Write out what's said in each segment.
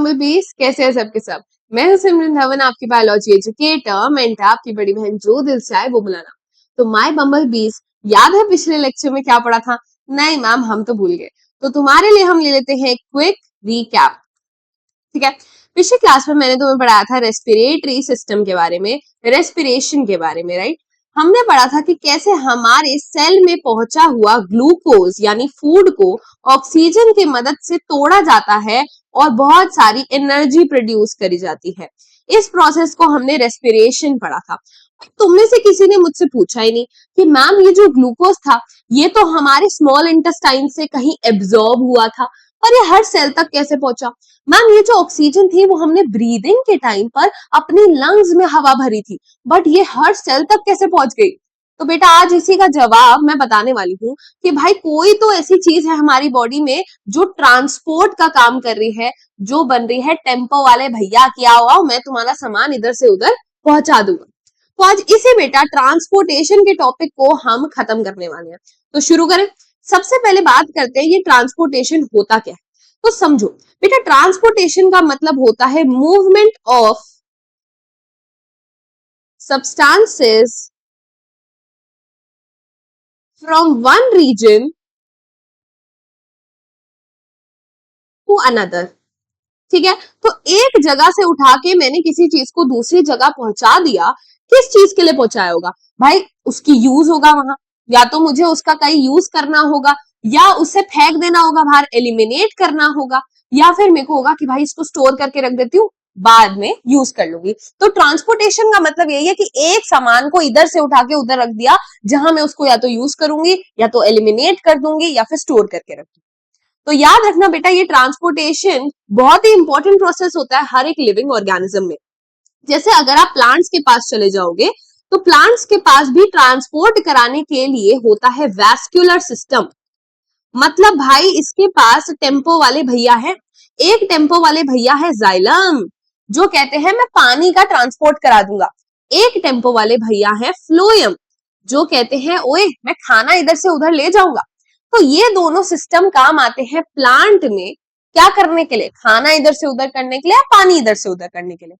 Base कैसे है सबके सब। मैं हूं सिमरन धवन, आपकी बायोलॉजी एजुकेटर, मेंटर, आपकी बड़ी बहन जो दिल से आए वो बुलाना। तो माय बम्बल बीस, याद है पिछले लेक्चर में क्या पढ़ा था? नहीं मैम, हम तो भूल गए। तो तुम्हारे लिए हम ले लेते हैं क्विक रीकैप। ठीक है, पिछले क्लास में मैंने तुम्हें पढ़ाया था रेस्पिरेटरी सिस्टम के बारे में, रेस्पिरेशन के बारे में, राइट। हमने पढ़ा था कि कैसे हमारे सेल में पहुंचा हुआ ग्लूकोज यानी फूड को ऑक्सीजन की मदद से तोड़ा जाता है और बहुत सारी एनर्जी प्रोड्यूस करी जाती है। इस प्रोसेस को हमने रेस्पिरेशन पढ़ा था। तुम में से किसी ने मुझसे पूछा ही नहीं कि मैम ये जो ग्लूकोज था ये तो हमारे स्मॉल इंटेस्टाइन से कहीं एब्जॉर्ब हुआ था, और ये हर सेल तक कैसे पहुंचा? मैम ये जो ऑक्सीजन थी वो हमने ब्रीदिंग के टाइम पर अपनी लंग्स में हवा भरी थी, बट ये हर सेल तक कैसे पहुंच गई? तो बेटा आज इसी का जवाब मैं बताने वाली हूँ कि भाई कोई तो ऐसी चीज है हमारी बॉडी में जो ट्रांसपोर्ट का काम कर रही है, जो बन रही है टेम्पो वाले भैया की आओ मैं तुम्हारा सामान इधर से उधर पहुंचा दूंगा। तो आज इसी बेटा ट्रांसपोर्टेशन के टॉपिक को हम खत्म करने वाले हैं। तो शुरू करें। सबसे पहले बात करते हैं ये ट्रांसपोर्टेशन होता क्या है। तो समझो बेटा, ट्रांसपोर्टेशन का मतलब होता है movement of substances from one region to another। ठीक है, तो एक जगह से उठा के मैंने किसी चीज को दूसरी जगह पहुंचा दिया। किस चीज के लिए पहुंचाया होगा भाई? उसकी यूज होगा वहां, या तो मुझे उसका कहीं यूज करना होगा, या उसे फेंक देना होगा बाहर, एलिमिनेट करना होगा, या फिर मेरे को होगा कि भाई इसको स्टोर करके रख देती हूँ, बाद में यूज कर लूंगी। तो ट्रांसपोर्टेशन का मतलब यही है कि एक सामान को इधर से उठा के उधर रख दिया, जहां मैं उसको या तो यूज करूंगी, या तो एलिमिनेट कर दूंगी, या फिर स्टोर करके रख दूंगी। तो याद रखना बेटा, ये ट्रांसपोर्टेशन बहुत ही इंपॉर्टेंट प्रोसेस होता है हर एक लिविंग ऑर्गेनिज्म में। जैसे अगर आप प्लांट्स के पास चले जाओगे तो प्लांट्स के पास भी ट्रांसपोर्ट कराने के लिए होता है वैस्कुलर सिस्टम। मतलब भाई इसके पास टेम्पो वाले भैया है। एक टेम्पो वाले भैया है जाइलम, जो कहते हैं मैं पानी का ट्रांसपोर्ट करा दूंगा। एक टेम्पो वाले भैया है फ्लोएम, जो कहते हैं ओए मैं खाना इधर से उधर ले जाऊंगा। तो ये दोनों सिस्टम काम आते हैं प्लांट में क्या करने के लिए? खाना इधर से उधर करने के लिए या पानी इधर से उधर करने के लिए।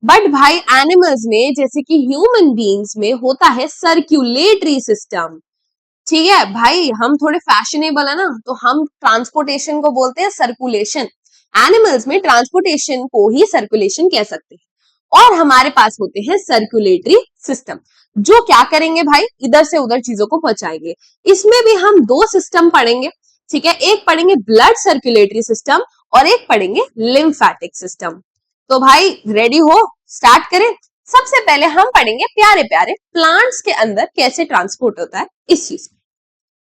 बट भाई एनिमल्स में जैसे कि ह्यूमन बींग्स में होता है सर्कुलेटरी सिस्टम। ठीक है भाई, हम थोड़े फैशनेबल है ना, तो हम ट्रांसपोर्टेशन को बोलते हैं सर्कुलेशन। एनिमल्स में ट्रांसपोर्टेशन को ही सर्कुलेशन कह सकते हैं। और हमारे पास होते हैं सर्कुलेटरी सिस्टम, जो क्या करेंगे भाई? इधर से उधर चीजों को पहुंचाएंगे। इसमें भी हम दो सिस्टम पढ़ेंगे। ठीक है, एक पढ़ेंगे ब्लड सर्कुलेटरी सिस्टम और एक पढ़ेंगे लिम्फेटिक सिस्टम। तो भाई रेडी हो? स्टार्ट करें। सबसे पहले हम पढ़ेंगे प्यारे प्यारे प्लांट्स के अंदर कैसे ट्रांसपोर्ट होता है इस चीज।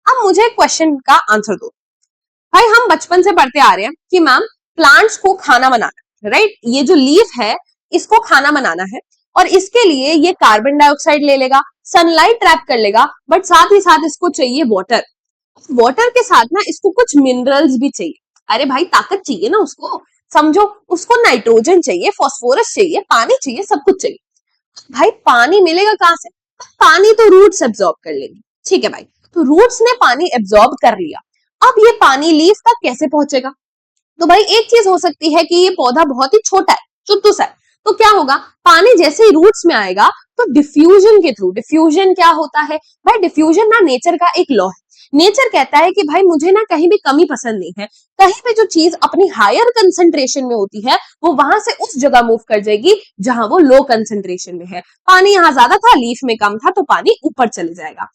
अब मुझे क्वेश्चन का आंसर दो भाई। हम बचपन से पढ़ते आ रहे हैं कि मैम प्लांट्स को खाना बनाना, राइट। ये जो लीफ है इसको खाना बनाना है, और इसके लिए ये कार्बन डाइऑक्साइड ले लेगा, सनलाइट ट्रैप कर लेगा, बट साथ ही साथ इसको चाहिए वाटर। वाटर के साथ ना इसको कुछ मिनरल्स भी चाहिए। अरे भाई ताकत चाहिए ना उसको, समझो। उसको नाइट्रोजन चाहिए, फास्फोरस चाहिए, पानी चाहिए, सब कुछ चाहिए। भाई पानी मिलेगा कहां से? पानी तो रूट्स एब्जॉर्ब कर लेंगे। ठीक है भाई, तो रूट्स ने पानी एब्जॉर्ब कर लिया। अब ये पानी लीफ तक कैसे पहुंचेगा? तो भाई एक चीज हो सकती है कि ये पौधा बहुत ही छोटा है, चुट्टू सा है, तो क्या होगा? पानी जैसे ही रूट्स में आएगा तो डिफ्यूजन के थ्रू। डिफ्यूजन क्या होता है भाई? डिफ्यूजन ना नेचर का एक लॉ है। नेचर कहता है कि भाई मुझे ना कहीं भी कमी पसंद नहीं है, कहीं पे जो चीज अपनी हायर कंसंट्रेशन में होती है वो वहां से उस जगह मूव कर जाएगी जहां वो लो कंसंट्रेशन में है। पानी यहाँ ज्यादा था, लीफ में कम था, तो पानी ऊपर चले जाएगा।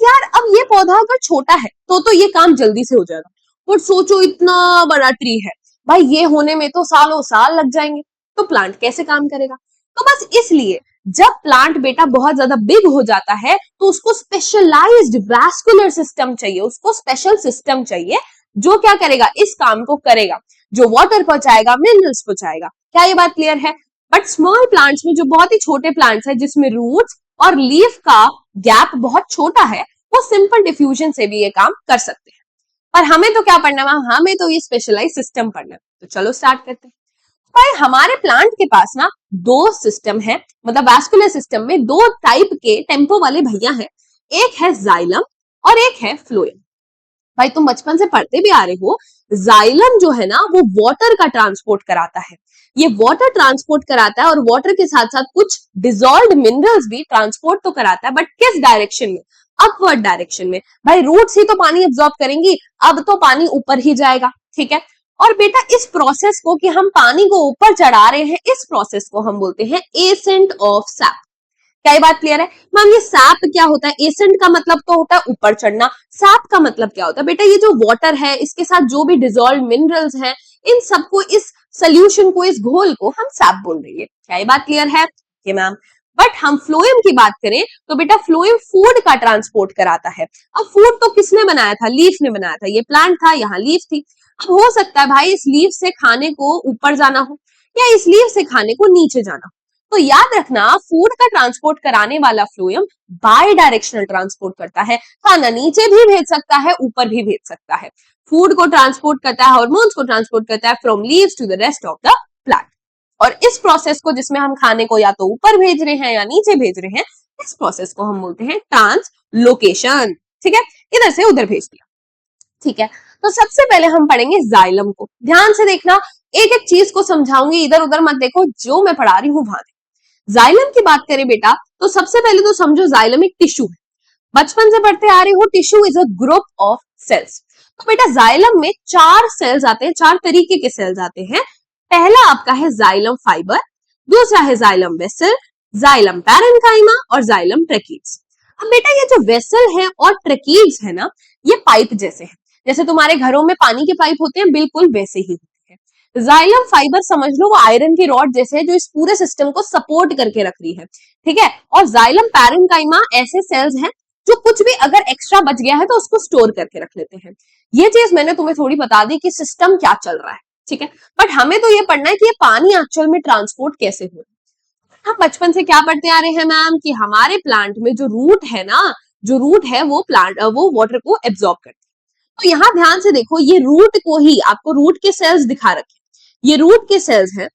यार अब ये पौधा अगर छोटा है तो ये काम जल्दी से हो जाएगा, पर सोचो इतना बड़ा ट्री है भाई, ये होने में तो सालों साल लग जाएंगे। तो प्लांट कैसे काम करेगा? तो बस इसलिए जब प्लांट बेटा बहुत ज्यादा बिग हो जाता है तो उसको स्पेशलाइज्ड वैस्कुलर सिस्टम चाहिए, उसको स्पेशल सिस्टम चाहिए जो क्या करेगा? इस काम को करेगा, जो वाटर पहुंचाएगा, मिनरल्स पहुंचाएगा। क्या ये बात क्लियर है? बट स्मॉल प्लांट्स में, जो बहुत ही छोटे प्लांट्स है जिसमें रूट्स और लीफ का गैप बहुत छोटा है, वो सिंपल डिफ्यूजन से भी ये काम कर सकते हैं। पर हमें तो क्या पढ़ना है? हमें तो ये स्पेशलाइज सिस्टम पढ़ना है। तो चलो स्टार्ट करते हैं। भाई हमारे प्लांट के पास ना दो सिस्टम है, मतलब वैस्कुलर सिस्टम में दो टाइप के टेम्पो वाले भैया हैं। एक है जाइलम और एक है फ्लोएम। भाई तुम बचपन से पढ़ते भी आ रहे हो, जाइलम जो है ना वो वाटर का ट्रांसपोर्ट कराता है। ये वाटर ट्रांसपोर्ट कराता है और वाटर के साथ साथ कुछ डिजॉल्व्ड मिनरल्स भी ट्रांसपोर्ट तो कराता है, बट किस डायरेक्शन में? अपवर्ड डायरेक्शन में। भाई रूट्स ही तो पानी एब्जॉर्ब करेंगी, अब तो पानी ऊपर ही जाएगा, ठीक है। और बेटा इस प्रोसेस को कि हम पानी को ऊपर चढ़ा रहे हैं, इस प्रोसेस को हम बोलते हैं एसेंट ऑफ सैप। क्या ये बात क्लियर है? मैम ये सैप क्या होता है? एसेंट का मतलब तो होता है ऊपर चढ़ना, सैप का मतलब क्या होता है? बेटा ये जो वाटर है इसके साथ जो भी डिजॉल्व मिनरल्स हैं, इन सबको, इस सोल्यूशन को, इस घोल को हम सैप बोल रही है। क्या ये बात क्लियर है? मैम बट हम फ्लोएम की बात करें तो बेटा फ्लोएम फूड का ट्रांसपोर्ट कराता है। अब फूड तो किसने बनाया था? लीफ ने बनाया था। ये प्लांट था, यहाँ लीफ थी। अब हो सकता है भाई इस लीफ से खाने को ऊपर जाना हो या इस लीफ से खाने को नीचे जाना हो। तो याद रखना फूड का ट्रांसपोर्ट कराने वाला फ्लोएम बाय डायरेक्शनल ट्रांसपोर्ट करता है। खाना नीचे भी भेज सकता है, ऊपर भी भेज सकता है। फूड को ट्रांसपोर्ट करता है, हार्मोन्स को ट्रांसपोर्ट करता है from leaves to the rest of the plant. और इस प्रोसेस को जिसमें हम खाने को या तो ऊपर भेज रहे हैं या नीचे भेज रहे हैं, इस प्रोसेस को हम बोलते हैं ट्रांसलोकेशन। ठीक है, इधर से उधर भेज दिया। ठीक है, तो सबसे पहले हम पढ़ेंगे जाइलम को। ध्यान से देखना, एक एक चीज को समझाऊंगी, इधर उधर मत देखो, जो मैं पढ़ा रही हूं वहां देखो। जाइलम की बात करें बेटा तो सबसे पहले तो समझो जाइलम एक टिश्यू है। बचपन से पढ़ते आ रहे हो, tissue is a group of cells. तो बेटा जाइलम में 4 सेल्स आते हैं, 4 तरीके के सेल्स आते हैं। पहला आपका है जाइलम फाइबर, दूसरा है जाइलम वेसल, जाइलम पैरेन्काइमा और जाइलम ट्रैकीड्स। अब बेटा ये जो वेसल है और ट्रैकीड्स है ना, ये पाइप जैसे हैं। जैसे तुम्हारे घरों में पानी के पाइप होते हैं, बिल्कुल वैसे ही होते हैं। जाइलम फाइबर समझ लो वो आयरन की रॉड जैसे है जो इस पूरे सिस्टम को सपोर्ट करके रख रही है। ठीक है, और जाइलम पैरेन्काइमा ऐसे सेल्स हैं जो कुछ भी अगर एक्स्ट्रा बच गया है तो उसको स्टोर करके रख लेते हैं। ये चीज मैंने तुम्हें थोड़ी बता दी कि सिस्टम क्या चल रहा है। ठीक है, बट हमें तो ये पढ़ना है कि ये पानी एक्चुअल में ट्रांसपोर्ट कैसे हो रहा है। हम बचपन से क्या पढ़ते आ रहे हैं मैम कि हमारे प्लांट में जो रूट है ना, जो रूट है वो वो वाटर को एब्जॉर्ब करती है। तो यहाँ ध्यान से देखो, ये रूट को ही आपको रूट के सेल्स दिखा रखे, ये रूट के सेल्स हैं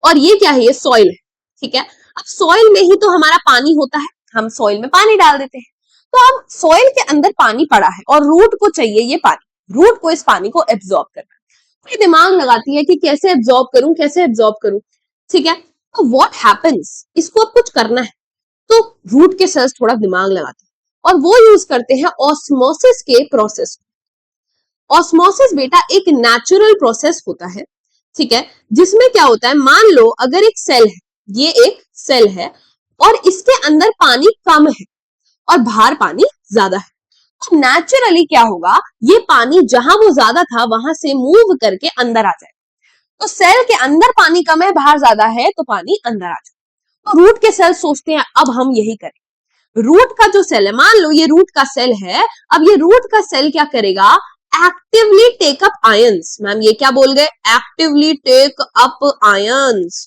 और ये क्या है? ये सॉइल है। ठीक है, अब सॉइल में ही तो हमारा पानी होता है, हम सॉइल में पानी डाल देते हैं। तो अब सॉइल के अंदर पानी पड़ा है और रूट को चाहिए ये पानी, रूट को इस पानी को एब्जॉर्ब करना है। ये दिमाग लगाती है कि कैसे एब्जॉर्ब करूं, कैसे एब्जॉर्ब करूं। ठीक है, तो व्हाट हैपेंस, इसको अब कुछ करना है तो रूट के सेल्स थोड़ा दिमाग लगाते हैं और वो यूज करते हैं ऑस्मोसिस के प्रोसेस। ऑस्मोसिस बेटा एक नेचुरल प्रोसेस होता है, ठीक है, जिसमें क्या होता है, मान लो अगर एक सेल है, ये एक सेल है और इसके अंदर पानी कम है और बाहर पानी ज्यादा है, तो नेचुरली क्या होगा, ये पानी जहां वो ज्यादा था वहां से मूव करके अंदर आ जाए। तो सेल के अंदर पानी कम है, बाहर ज्यादा है, तो पानी अंदर आ जाए। तो रूट के सेल सोचते हैं अब हम यही करें। रूट का जो सेल है, मान लो ये रूट का सेल है, अब ये रूट का सेल क्या करेगा, actively take up ions. Ma'am ये क्या बोल गए? Actively take up ions.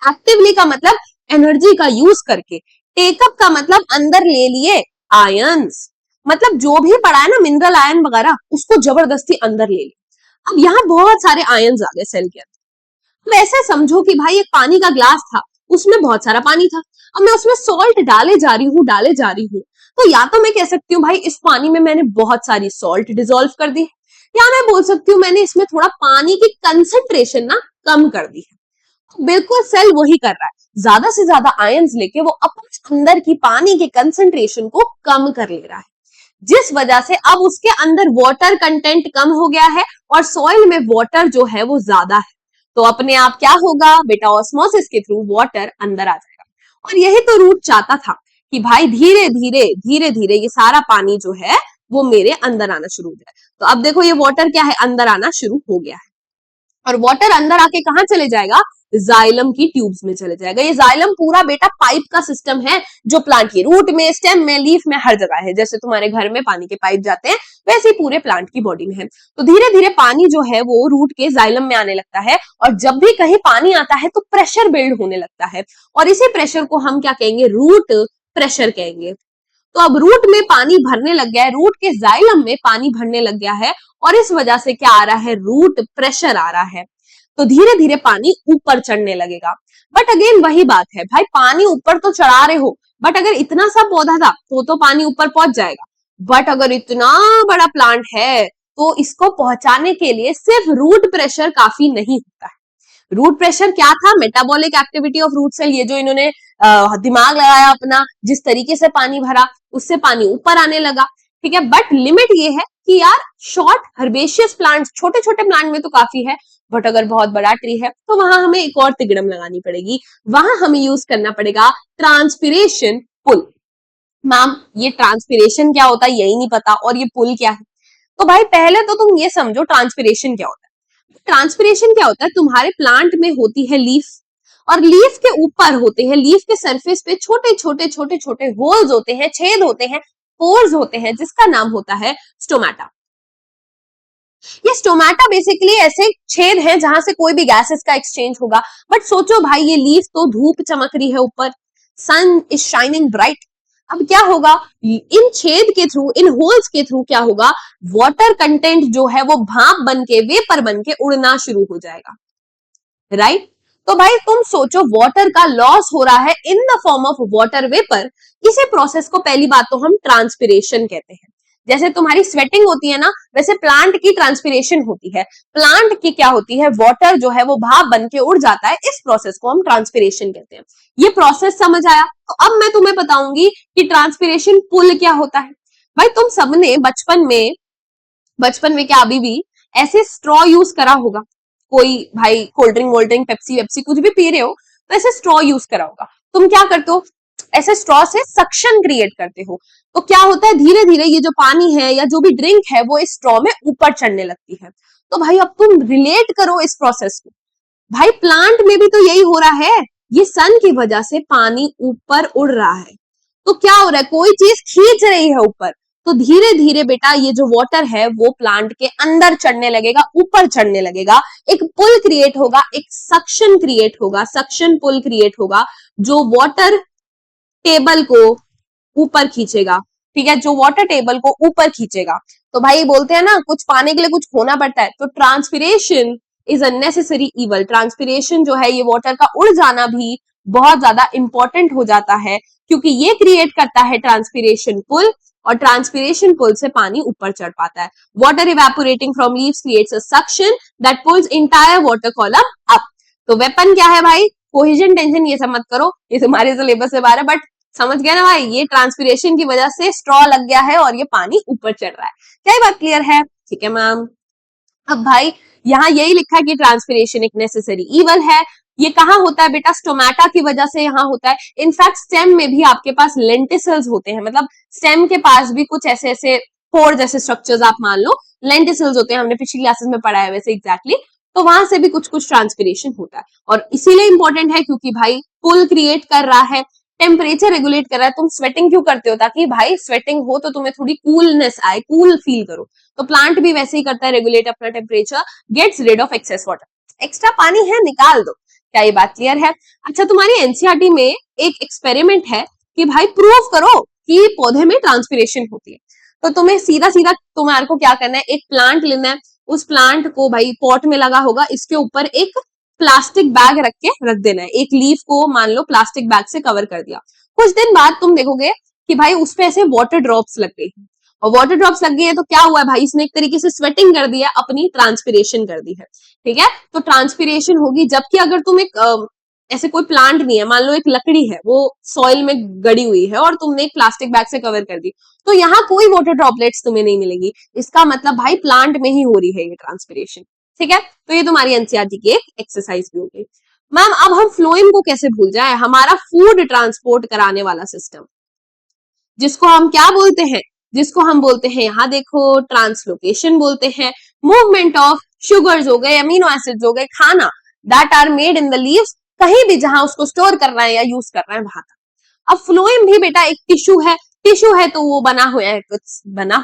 Actively का मतलब एनर्जी का यूज करके, टेकअप का मतलब अंदर ले लिए आयंस, मतलब जो भी पड़ा है ना मिनरल आयन वगैरह, उसको जबरदस्ती अंदर ले लिया। अब यहाँ बहुत सारे आयंस आ गए सेल के अंदर। अब ऐसे समझो कि भाई एक पानी का ग्लास था, उसमें बहुत सारा पानी था, अब मैं उसमें सॉल्ट डाले जा रही हूँ, तो या तो मैं कह सकती हूँ भाई इस पानी में मैंने बहुत सारी सॉल्ट डिसॉल्व कर दी, या मैं बोल सकती हूँ मैंने इसमें थोड़ा पानी की कंसेंट्रेशन ना कम कर दी है। बिल्कुल सेल वही कर रहा है, ज्यादा से ज्यादा आयंस लेके वो अपने अंदर की पानी के कंसेंट्रेशन को कम कर ले रहा है, जिस वजह से अब उसके अंदर वाटर कंटेंट कम हो गया है और सॉइल में वाटर जो है वो ज्यादा है। तो अपने आप क्या होगा बेटा, ऑस्मोसिस के थ्रू वाटर अंदर आ जाएगा। और यही तो रूट चाहता था कि भाई धीरे धीरे ये सारा पानी जो है वो मेरे अंदर आना शुरू हो जाए। तो अब देखो ये वाटर क्या है, अंदर आना शुरू हो गया है और वाटर अंदर आके कहां चले जाएगा, जाइलम की ट्यूब्स में चले जाएगा। ये जाइलम पूरा बेटा पाइप का सिस्टम है जो प्लांट की रूट में, स्टेम में, लीफ में, हर जगह है। जैसे तुम्हारे घर में पानी के पाइप जाते हैं वैसे ही पूरे प्लांट की बॉडी में है। तो धीरे धीरे पानी जो है वो रूट के जाइलम में आने लगता है और जब भी कहीं पानी आता है तो प्रेशर बिल्ड होने लगता है और इसी प्रेशर को हम क्या कहेंगे, रूट प्रेशर कहेंगे। तो अब रूट में पानी भरने लग गया है, रूट के जाइलम में पानी भरने लग गया है और इस वजह से क्या आ रहा है, रूट प्रेशर आ रहा है। तो धीरे धीरे पानी ऊपर चढ़ने लगेगा। बट अगेन वही बात है भाई, पानी ऊपर तो चढ़ा रहे हो बट अगर इतना सा पौधा था तो पानी ऊपर पहुंच जाएगा। बट अगर इतना बड़ा प्लांट है तो इसको पहुंचाने के लिए सिर्फ रूट प्रेशर काफी नहीं होता है। रूट प्रेशर क्या था? Metabolic activity of root cell. ये जो इन्होंने दिमाग लगाया अपना, जिस तरीके से पानी भरा उससे पानी ऊपर आने लगा, ठीक है। बट लिमिट ये है कि यार शॉर्ट हर्बेशियस प्लांट्स, छोटे छोटे प्लांट में तो काफी है, बट अगर बहुत बड़ा ट्री है तो वहां हमें एक और तिगड़म लगानी पड़ेगी, वहां हमें यूज करना पड़ेगा ट्रांसपिरेशन पुल। मैम ये ट्रांसपिरेशन क्या होता है यही नहीं पता, और ये पुल क्या है? तो भाई पहले तो तुम ये समझो ट्रांसपिरेशन क्या होता है। ट्रांसपिरेशन क्या होता है? तुम्हारे प्लांट में होती है लीफ, और लीफ के ऊपर होते हैं, लीफ के सरफेस पे छोटे छोटे छोटे छोटे होल्स होते हैं, छेद होते हैं, पोर्स होते हैं, जिसका नाम होता है स्टोमेटा। ये स्टोमेटा बेसिकली ऐसे छेद हैं जहां से कोई भी गैसेस का एक्सचेंज होगा। बट सोचो भाई, ये लीफ तो धूप चमक रही है ऊपर, सन इज शाइनिंग ब्राइट। अब क्या होगा? इन छेद के थ्रू, इन होल्स के थ्रू क्या होगा? वाटर कंटेंट जो है वो भाप बन के, वेपर बन के उड़ना शुरू हो जाएगा, राइट? तो भाई तुम सोचो, वाटर का लॉस हो रहा है in the form of water vapour. इसी प्रोसेस को पहली बात तो हम ट्रांसपिरेशन कहते हैं। जैसे तुम्हारी स्वेटिंग होती है ना, वैसे प्लांट की ट्रांसपिरेशन होती है। प्लांट की क्या होती है? वाटर जो है वो भाप बन के उड़ जाता है, इस प्रोसेस को हम ट्रांसपिरेशन कहते हैं। ये प्रोसेस समझ आया? तो अब मैं तुम्हें बताऊंगी कि ट्रांसपिरेशन पुल क्या होता है। भाई तुम सबने बचपन में क्या अभी भी ऐसे स्ट्रॉ यूज करा होगा? कोई भाई कोल्ड ड्रिंक वोल्ड ड्रिंक पेप्सी वेप्सी कुछ भी पी रहे हो तो ऐसे स्ट्रॉ यूज करा होगा। तुम क्या करते हो? ऐसे स्ट्रॉ से सक्शन क्रिएट करते हो। तो क्या होता है? धीरे धीरे ये जो पानी है या जो भी ड्रिंक है वो इस स्ट्रॉ में ऊपर चढ़ने लगती है। तो भाई अब तुम रिलेट करो इस प्रोसेस को। भाई प्लांट में भी तो यही हो रहा है, ये सन की वजह से पानी ऊपर उड़ रहा है। तो क्या हो रहा है? कोई चीज खींच रही है ऊपर, तो धीरे धीरे बेटा ये जो वाटर है वो प्लांट के अंदर चढ़ने लगेगा, ऊपर चढ़ने लगेगा। एक पुल क्रिएट होगा, एक सक्शन क्रिएट होगा, सक्शन पुल क्रिएट होगा, जो वाटर टेबल को ऊपर खींचेगा, ठीक है, जो वाटर टेबल को ऊपर खींचेगा। तो भाई बोलते हैं ना, कुछ पाने के लिए कुछ खोना पड़ता है। तो transpiration is a necessary evil. Transpiration जो है, ये वाटर का उड़ जाना भी बहुत ज्यादा इंपॉर्टेंट हो जाता है, क्योंकि ये क्रिएट करता है ट्रांसपिरेशन पुल, और ट्रांसपिरेशन पुल से पानी ऊपर चढ़ पाता है। Water evaporating from leaves creates a suction that pools entire water column up. तो वेपन क्या है भाई? कोहेजन टेंशन, ये सब मत करो, ये तुम्हारे सिलेबस से बाहर है, बट समझ गया ना भाई, ये ट्रांसपिरेशन की वजह से स्ट्रॉ लग गया है और ये पानी ऊपर चढ़ रहा है। क्या ये बात क्लियर है? ठीक है मैम। अब भाई यहाँ यही लिखा है कि ट्रांसपिरेशन एक नेसेसरी इवल है। ये कहाँ होता है बेटा? स्टोमेटा की वजह से यहाँ होता है। इनफैक्ट स्टेम में भी आपके पास लेंटिसल्स होते हैं, मतलब स्टेम के पास भी कुछ ऐसे ऐसे पोर जैसे स्ट्रक्चर्स आप मान लो, लेंटिसल्स होते हैं, हमने पिछली क्लासेस में पढ़ा है वैसे एग्जैक्टली। तो वहां से भी कुछ कुछ ट्रांसपिरेशन होता है, और इसीलिए इंपॉर्टेंट है क्योंकि भाई पुल क्रिएट कर रहा है, टेम्परेचर रेगुलेट कर रहा है। तुम स्वेटिंग क्यों करते हो? ताकि भाई स्वेटिंग हो तो तुम्हें थोड़ी कूलनेस आए, कूल फील करो। तो प्लांट भी वैसे ही करता है, रेगुलेट अपना temperature, gets rid of excess water. Extra पानी है निकाल दो। क्या ये बात क्लियर है? अच्छा, तुम्हारी एनसीईआरटी में एक एक्सपेरिमेंट है कि भाई प्रूव करो कि पौधे में ट्रांसपिरेशन होती है। तो तुम्हें सीधा सीधा तुम्हारे को क्या करना है, एक प्लांट लेना है, उस प्लांट को भाई पॉट में लगा होगा, इसके ऊपर एक प्लास्टिक बैग रख के रख देना है। एक लीफ को मान लो प्लास्टिक बैग से कवर कर दिया। कुछ दिन बाद तुम देखोगे कि भाई उस पे ऐसे वाटर ड्रॉप्स लग गई, और वाटर ड्रॉप्स लग गई है तो क्या हुआ है भाई? इसने एक तरीके से स्वेटिंग कर दी है, अपनी ट्रांसपिरेशन कर दी है, ठीक है। तो ट्रांसपिरेशन होगी। जबकि अगर तुम एक ऐसे कोई प्लांट नहीं है, मान लो एक लकड़ी है, वो सॉइल में गड़ी हुई है और तुमने एक प्लास्टिक बैग से कवर कर दी, तो यहाँ कोई वाटर ड्रॉपलेट्स तुम्हें नहीं मिलेगी। इसका मतलब भाई प्लांट में ही हो रही है ये ट्रांसपिरेशन, ठीक है। तो ये तुम्हारी एनसीईआरटी की एक एक्सरसाइज भी हो गई। मैम अब हम फ्लोएम को कैसे भूल जाए? हमारा फूड ट्रांसपोर्ट कराने वाला सिस्टम, जिसको हम क्या बोलते हैं? जिसको हम बोलते हैं, यहाँ देखो, ट्रांसलोकेशन बोलते हैं। मूवमेंट ऑफ शुगर्स हो गए, अमीनो एसिड्स हो गए, खाना that are made in the leaves, कहीं भी जहां उसको स्टोर करना है या यूज करना है वहां तक। अब फ्लोएम भी बेटा एक टिश्यू है। टिश्यू है तो वो बना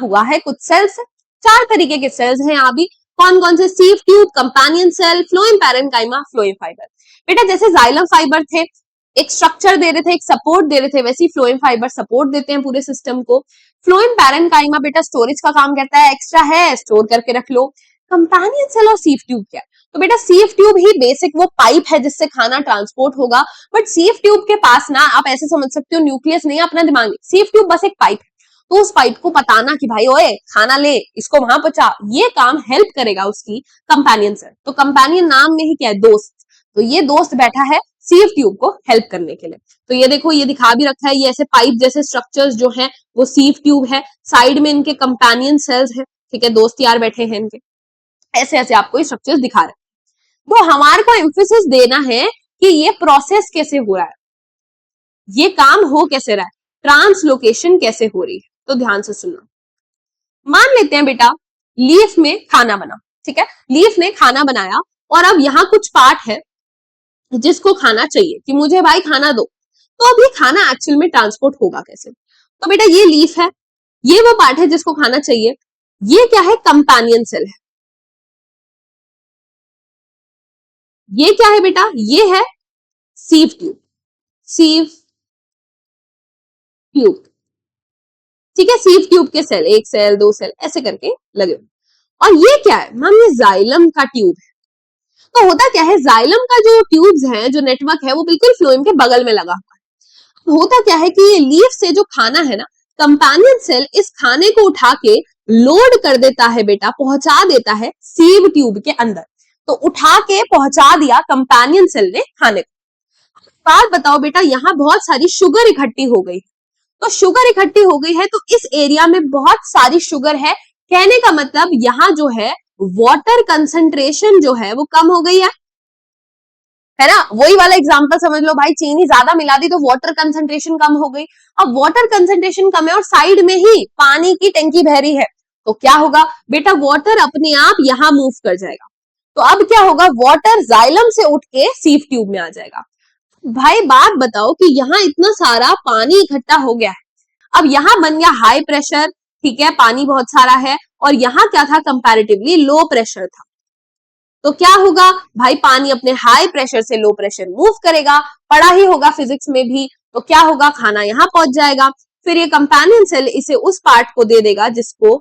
हुआ है कुछ सेल्स से। 4 तरीके के सेल्स हैं यहाँ भी। कौन कौन से? Sieve tube, companion cell, phloem parenchyma, phloem fibre. बेटा जैसे जाइलम फाइबर थे, एक स्ट्रक्चर दे रहे थे, एक सपोर्ट दे रहे थे, वैसे ही फ्लोएम फाइबर सपोर्ट देते हैं पूरे सिस्टम को। फ्लोएम पैरेन्काइमा बेटा स्टोरेज का काम करता है, एक्स्ट्रा है स्टोर करके रख लो। कंपेनियन सेल और सीव ट्यूब क्या है? तो बेटा सीव ट्यूब ही बेसिक वो पाइप है जिससे खाना ट्रांसपोर्ट होगा। बट सीव ट्यूब के पास ना, आप ऐसे समझ सकते हो, न्यूक्लियस नहीं है अपना दिमाग में, सीव ट्यूब बस एक पाइप है। तो उस पाइप को बताना कि भाई ओए खाना ले, इसको वहां पहुंचा, ये काम हेल्प करेगा उसकी कंपेनियन सेल। तो कंपेनियन नाम में ही क्या है, दोस्त। तो ये दोस्त बैठा है सीव ट्यूब को हेल्प करने के लिए। तो ये देखो, ये दिखा भी रखा है, ये ऐसे पाइप जैसे स्ट्रक्चर्स जो है वो सीव ट्यूब है, साइड में इनके कंपेनियन सेल्स है, ठीक है, दोस्त यार बैठे हैं इनके, ऐसे ऐसे आपको स्ट्रक्चर्स दिखा रहे हैं। तो हमारे को एम्फेसिस देना है कि ये प्रोसेस कैसे हो रहा है, ये काम हो कैसे रहा है, ट्रांसलोकेशन कैसे हो रही है। तो ध्यान से सुनना। मान लेते हैं बेटा लीफ में खाना बना, ठीक है, लीफ ने खाना बनाया और अब यहाँ कुछ पार्ट है जिसको खाना चाहिए कि मुझे भाई खाना दो। तो अब ये खाना एक्चुअल में ट्रांसपोर्ट होगा कैसे? तो बेटा ये लीफ है, ये वो पार्ट है जिसको खाना चाहिए, ये क्या है, कंपेनियन सेल है। ये क्या है बेटा, ये है सीव ट्यूब, सीव ट्यूब, ठीक है, सीव ट्यूब के सेल, एक सेल दो सेल ऐसे करके लगे। और ये क्या है मैम, ये जाइलम का ट्यूब है। तो होता क्या है, जाइलम का जो ट्यूब्स है, जो नेटवर्क है, वो बिल्कुल फ्लोएम के बगल में लगा हुआ है। होता क्या है कि ये लीफ से जो खाना है ना, कंपेनियन सेल इस खाने को उठा के लोड कर देता है बेटा, पहुंचा देता है सीव ट्यूब के अंदर। तो उठा के पहुंचा दिया कंपेनियन सेल ने खाने को। बात बताओ बेटा, यहाँ बहुत सारी शुगर इकट्ठी हो गई, तो शुगर इकट्ठी हो गई है, तो इस एरिया में बहुत सारी शुगर है, कहने का मतलब यहाँ जो है वाटर कंसंट्रेशन जो है वो कम हो गई है ना। वही वाला एग्जांपल समझ लो भाई, चीनी ज्यादा मिला दी तो वाटर कंसंट्रेशन कम हो गई। अब वाटर कंसंट्रेशन कम है और साइड में ही पानी की टंकी बह रही है, तो क्या होगा बेटा, वाटर अपने आप यहां मूव कर जाएगा। तो अब क्या होगा, वाटर जाइलम से उठ के सीव ट्यूब में आ जाएगा। भाई बात बताओ कि यहाँ इतना सारा पानी इकट्ठा हो गया है, अब यहाँ बन गया हाई प्रेशर, ठीक है, पानी बहुत सारा है, और यहाँ क्या था, कंपैरेटिवली लो प्रेशर था। तो क्या होगा भाई, पानी अपने हाई प्रेशर से लो प्रेशर मूव करेगा, पढ़ा ही होगा फिजिक्स में भी। तो क्या होगा, खाना यहाँ पहुंच जाएगा, फिर ये कंपेनियन सेल इसे उस पार्ट को दे देगा जिसको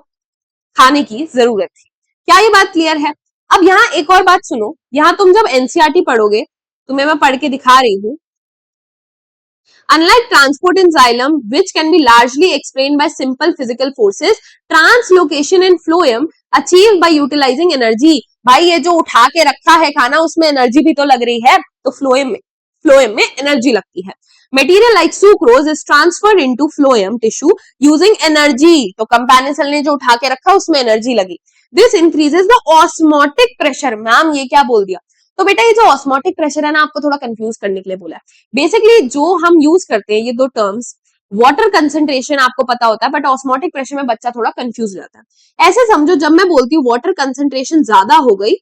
खाने की जरूरत थी। क्या ये बात क्लियर है? अब यहाँ एक और बात सुनो, यहाँ तुम जब एनसीईआरटी पढ़ोगे, तुम्हें मैं पढ़ के दिखा रही हूँ, unlike transport in xylem which can be largely explained by simple physical forces, translocation in phloem achieved by utilizing energy। भाई ये जो उठा के रखा है खाना, उसमें एनर्जी भी तो लग रही है, तो फ्लोएम में एनर्जी लगती है। Material like sucrose is transferred into phloem tissue using energy। तो कंपेनियन सेल ने जो उठा के रखा उसमें एनर्जी लगी। This increases the osmotic pressure। Ma'am ये क्या बोल दिया? तो बेटा ये जो ऑस्मोटिक प्रेशर है ना, आपको थोड़ा कंफ्यूज करने के लिए बोला है। बेसिकली जो हम यूज करते हैं ये दो टर्म्स, वाटर कंसंट्रेशन आपको पता होता है, बट ऑस्मोटिक प्रेशर में बच्चा थोड़ा कंफ्यूज रहता है। ऐसे समझो, जब मैं बोलती हूँ वाटर कंसंट्रेशन ज्यादा हो गई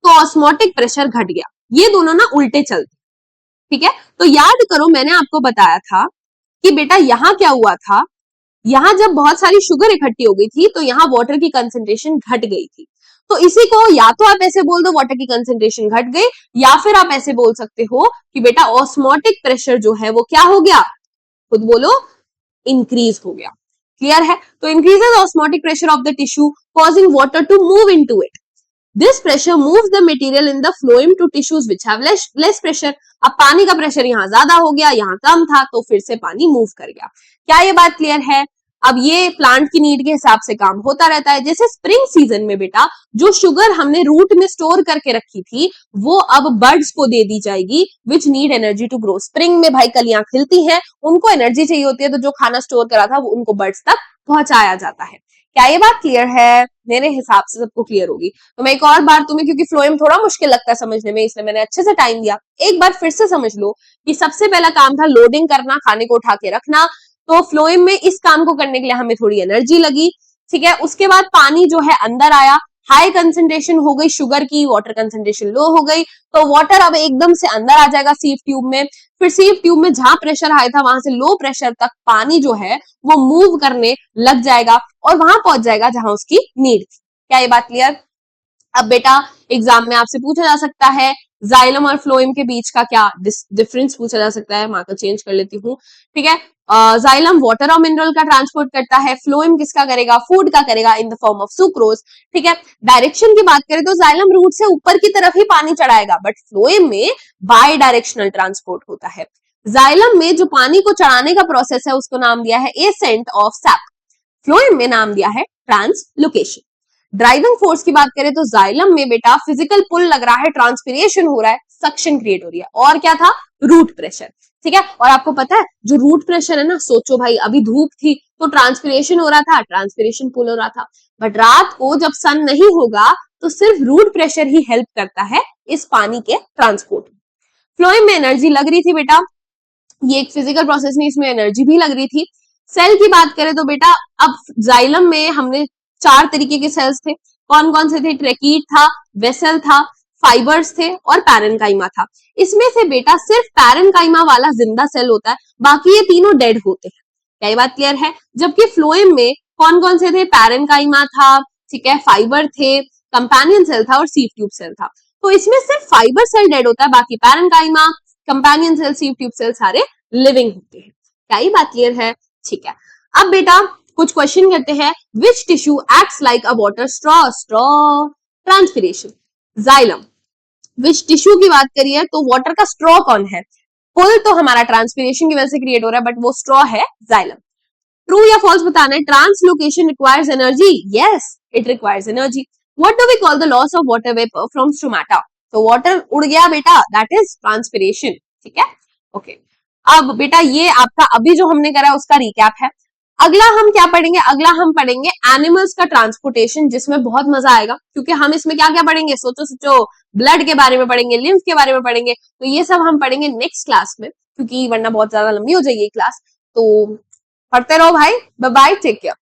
तो ऑस्मोटिक प्रेशर घट गया, ये दोनों ना उल्टे चलते, ठीक है। तो याद करो, मैंने आपको बताया था कि बेटा यहाँ क्या हुआ था, यहाँ जब बहुत सारी शुगर इकट्ठी हो गई थी तो यहाँ वाटर की कंसंट्रेशन घट गई थी। तो इसी को या तो आप ऐसे बोल दो वाटर की कंसंट्रेशन घट गई, या फिर आप ऐसे बोल सकते हो कि बेटा ऑस्मोटिक प्रेशर जो है वो क्या हो गया, खुद बोलो, इंक्रीज हो गया। क्लियर है? तो increases osmotic pressure of the tissue causing water to move into it. This pressure moves the material in the phloem to tissues which have less pressure. अब पानी का प्रेशर यहाँ ज्यादा हो गया, यहाँ कम था, तो फिर से पानी मूव कर गया। क्या ये बात क्लियर है? अब ये प्लांट की नीड के हिसाब से काम होता रहता है। जैसे स्प्रिंग सीजन में बेटा जो शुगर हमने रूट में स्टोर करके रखी थी वो अब बर्ड्स को दे दी जाएगी, which need energy to grow. Spring में भाई कलियां खिलती हैं, उनको एनर्जी चाहिए होती है, तो जो खाना स्टोर करा था वो उनको बर्ड्स तक पहुंचाया जाता है। क्या ये बात क्लियर है? मेरे हिसाब से सबको क्लियर होगी। तो मैं एक और बार तुम्हें, क्योंकि फ्लोएम थोड़ा मुश्किल लगता है समझने में, इसलिए मैंने अच्छे से टाइम दिया, एक बार फिर से समझ लो कि सबसे पहला काम था लोडिंग करना, खाने को उठा के रखना। तो फ्लोएम में इस काम को करने के लिए हमें थोड़ी एनर्जी लगी, ठीक है। उसके बाद पानी जो है अंदर आया, हाई कंसंट्रेशन हो गई शुगर की, वाटर कंसंट्रेशन लो हो गई, तो वाटर अब एकदम से अंदर आ जाएगा सीव ट्यूब में। फिर सीव ट्यूब में जहां प्रेशर हाई था वहां से लो प्रेशर तक पानी जो है वो मूव करने लग जाएगा और वहां पहुंच जाएगा जहां उसकी नीड थी। क्या ये बात क्लियर? अब बेटा एग्जाम में आपसे पूछा जा सकता है जाइलम और फ्लोएम के बीच का क्या डिफरेंस पूछा जा सकता है। मार्कर चेंज कर लेती हूँ, ठीक है। जाइलम वाटर और मिनरल का ट्रांसपोर्ट करता है, फ्लोएम किसका करेगा, फूड का करेगा in the form of sucrose, ठीक है। डायरेक्शन की बात करें तो जाइलम रूट से ऊपर की तरफ ही पानी चढ़ाएगा, बट फ्लोएम में बाई डायरेक्शनल ट्रांसपोर्ट होता है। जाइलम में जो पानी को चढ़ाने का प्रोसेस है उसको नाम दिया है एसेंट ऑफ सैप। फ्लोएम में नाम दिया है ट्रांसलोकेशन। ड्राइविंग फोर्स की बात करें तो जाइलम में बेटा फिजिकल पुल लग रहा है, ट्रांसपिरेशन हो रहा है, सक्शन क्रिएट हो रही है, और क्या था, रूट प्रेशर। ठीक है, और आपको पता है जो रूट प्रेशर है ना, सोचो भाई अभी धूप थी तो ट्रांसपिरेशन हो रहा था, ट्रांसपिरेशन पुल हो रहा था, बट रात को जब सन नहीं होगा तो सिर्फ रूट प्रेशर ही हेल्प करता है इस पानी के ट्रांसपोर्ट में। फ्लोएम में एनर्जी लग रही थी बेटा, ये एक फिजिकल प्रोसेस में, इसमें एनर्जी भी लग रही थी। सेल की बात करें तो बेटा अब जाइलम में हमने 4 तरीके के सेल्स थे, कौन कौन से थे, ट्रेकीट था, वेसल था, फाइबर्स थे और पैरेनकाइमा था। इसमें से बेटा सिर्फ पैरेनकाइमा वाला जिंदा सेल होता है, बाकी ये तीनों डेड होते हैं। क्या ये बात क्लियर है? जबकि फ्लोएम में कौन कौन से थे, पैरेनकाइमा था, ठीक है, फाइबर थे, कंपेनियन सेल था और सीव ट्यूब सेल था। तो इसमें सिर्फ फाइबर सेल डेड होता है, बाकी parenchyma, companion cell, sieve tube cell सारे लिविंग होते हैं। क्या ये बात क्लियर है? ठीक है, अब बेटा कुछ क्वेश्चन करते हैं। Which tissue acts like a water straw? Straw, transpiration. Xylem, which tissue की बात करिए तो वाटर का स्ट्रॉ कौन है? पुल तो हमारा ट्रांसपिरेशन की वजह से क्रिएट हो रहा है, बट वो स्ट्रॉ है जाइलम। ट्रू या फॉल्स बताना है। Translocation requires energy? Yes, it requires energy. What do we call the loss of water vapour from stomata? तो वाटर उड़ गया बेटा, दैट इज ट्रांसपिरेशन। ठीक है, ओके। अब बेटा ये आपका अभी जो हमने करा उसका रिकैप है। अगला हम क्या पढ़ेंगे? अगला हम पढ़ेंगे एनिमल्स का ट्रांसपोर्टेशन, जिसमें बहुत मजा आएगा, क्योंकि हम इसमें क्या क्या पढ़ेंगे, सोचो सोचो, ब्लड के बारे में पढ़ेंगे, लिम्फ के बारे में पढ़ेंगे, तो ये सब हम पढ़ेंगे नेक्स्ट क्लास में, क्योंकि वरना बहुत ज्यादा लंबी हो जाएगी क्लास। तो पढ़ते रहो भाई, बाय बाय, टेक केयर।